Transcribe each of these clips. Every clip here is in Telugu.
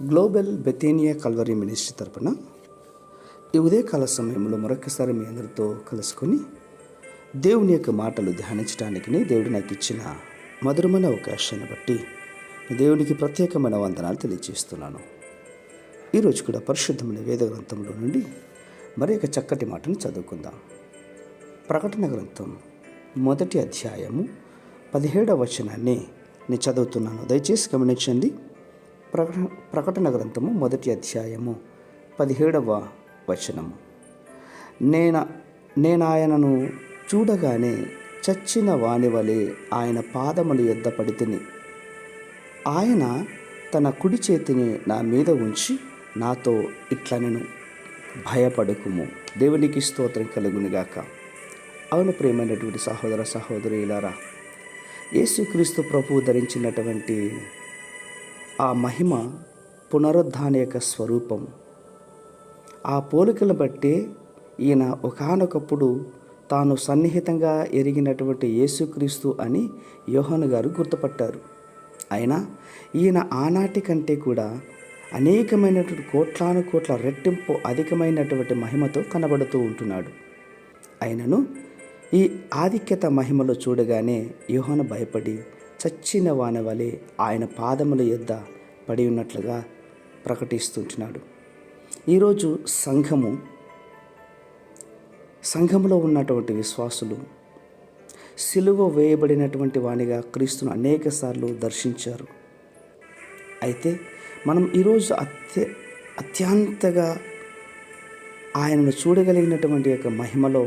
గ్లోబల్ బెతేనియా కల్వరీ మినిస్ట్రీ తరపున ఈ ఉదయకాల సమయంలో మరొకసారి మీ అందరితో కలుసుకొని దేవుని యొక్క మాటలు ధ్యానించడానికి దేవుడు నాకు ఇచ్చిన మధురమైన అవకాశాన్ని బట్టి దేవునికి ప్రత్యేకమైన వందనాలు తెలియజేస్తున్నాను. ఈరోజు కూడా పరిశుద్ధమైన వేద గ్రంథంలో నుండి మరి ఒక చక్కటి మాటను చదువుకుందాం. ప్రకటన గ్రంథం 1వ అధ్యాయము 17వ వచనాన్ని నేను చదువుతున్నాను. దయచేసి గమనించండి. ప్రకటన గ్రంథము 1వ అధ్యాయము 17వ వచనము. నేను ఆయనను చూడగానే చచ్చిన వాని వలె ఆయన పాదముల యొద్ద పడితిని. ఆయన తన కుడి చేతిని నా మీద ఉంచి నాతో ఇట్లనెను, భయపడకుము. దేవునికి స్తోత్రం కలుగునుగాక. అవును ప్రియమైనటువంటి సహోదర సహోదరులారా, యేసుక్రీస్తు ప్రభువు ధరించినటువంటి ఆ మహిమ పునరుద్ధాన యొక్క స్వరూపం. ఆ పోలికలను బట్టి ఈయన ఒకానొకప్పుడు తాను సన్నిహితంగా ఎరిగినటువంటి యేసుక్రీస్తు అని యోహాను గారు గుర్తుపట్టారు. అయినా ఈయన ఆనాటి కంటే కూడా అనేకమైనటువంటి కోట్లాను కోట్ల రెట్టింపు అధికమైనటువంటి మహిమతో కనబడుతూ ఉంటున్నాడు. అయినను ఈ ఆధిక్యత మహిమలో చూడగానే యోహాను భయపడి చచ్చిన వాని వలె ఆయన పాదముల యొద్ద పడి ఉన్నట్లుగా ప్రకటిస్తుంటున్నాడు. ఈరోజు సంఘములో ఉన్నటువంటి విశ్వాసులు సిలువ వేయబడినటువంటి వానిగా క్రీస్తును అనేకసార్లు దర్శించారు. అయితే మనం ఈరోజు అత్యంతగా ఆయనను చూడగలిగినటువంటి యొక్క మహిమలో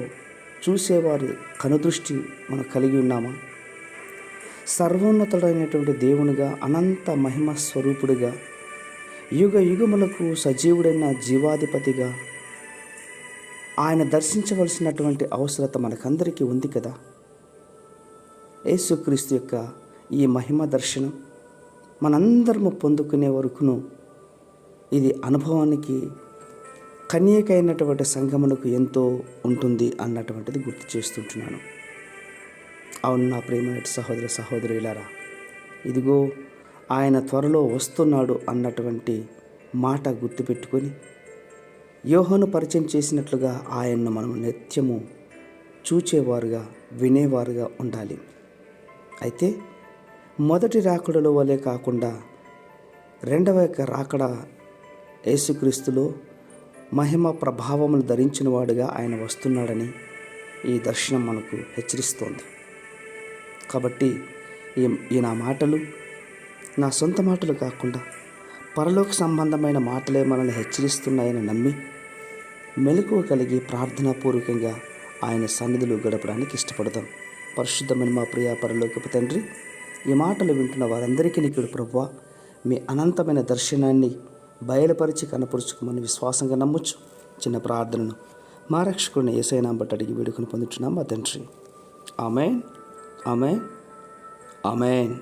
చూసేవారు కనుదృష్టి మనం కలిగి ఉన్నామా? సర్వోన్నతుడైనటువంటి దేవునిగా, అనంత మహిమ స్వరూపుడిగా, యుగ యుగములకు సజీవుడైన జీవాధిపతిగా ఆయన దర్శించవలసినటువంటి అవసరత మనకందరికీ ఉంది కదా. యేసుక్రీస్తు యొక్క ఈ మహిమ దర్శనం మనందరము పొందుకునే వరకును ఇది అనుభవానికి కన్యకైనటువంటి సంఘమునకు ఎంతో ఉంటుంది అన్నటువంటిది గుర్తు చేస్తుంటున్నాను. అవును నా ప్రియమైన సహోదర సహోదరులారా, ఇదిగో ఆయన త్వరలో వస్తున్నాడు అన్నటువంటి మాట గుర్తుపెట్టుకొని యోహాను పరిచయం చేసినట్లుగా ఆయన్ను మనం నిత్యము చూచేవారుగా, వినేవారుగా ఉండాలి. అయితే మొదటి రాకడలో వలె కాకుండా రెండవ యొక్క రాకడ యేసుక్రీస్తులో మహిమ ప్రభావములు ధరించిన వాడుగా ఆయన వస్తున్నాడని ఈ దర్శనం మనకు హెచ్చరిస్తోంది. కాబట్టి ఈ నా మాటలు నా సొంత మాటలు కాకుండా పరలోక సంబంధమైన మాటలే మనల్ని హెచ్చరిస్తున్నాయని నమ్మి మెలకువ కలిగి ప్రార్థనాపూర్వకంగా ఆయన సన్నిధిలో గడపడానికి ఇష్టపడదాం. పరిశుద్ధమైన మా ప్రియ పరలోకపు తండ్రి, ఈ మాటలు వింటున్న వారందరికీ నీకు ప్రభువా మీ అనంతమైన దర్శనాన్ని బయలుపరిచి కనపరుచుకోమని విశ్వాసంగా నమ్మొచ్చు. చిన్న ప్రార్థనను మా రక్షకుడిని యేసయ్య నామమున బట్టి అడిగి వేడుకొని పొందుతున్నాం మా తండ్రి. ఆమేన్, ఆమేన్, ఆమేన్.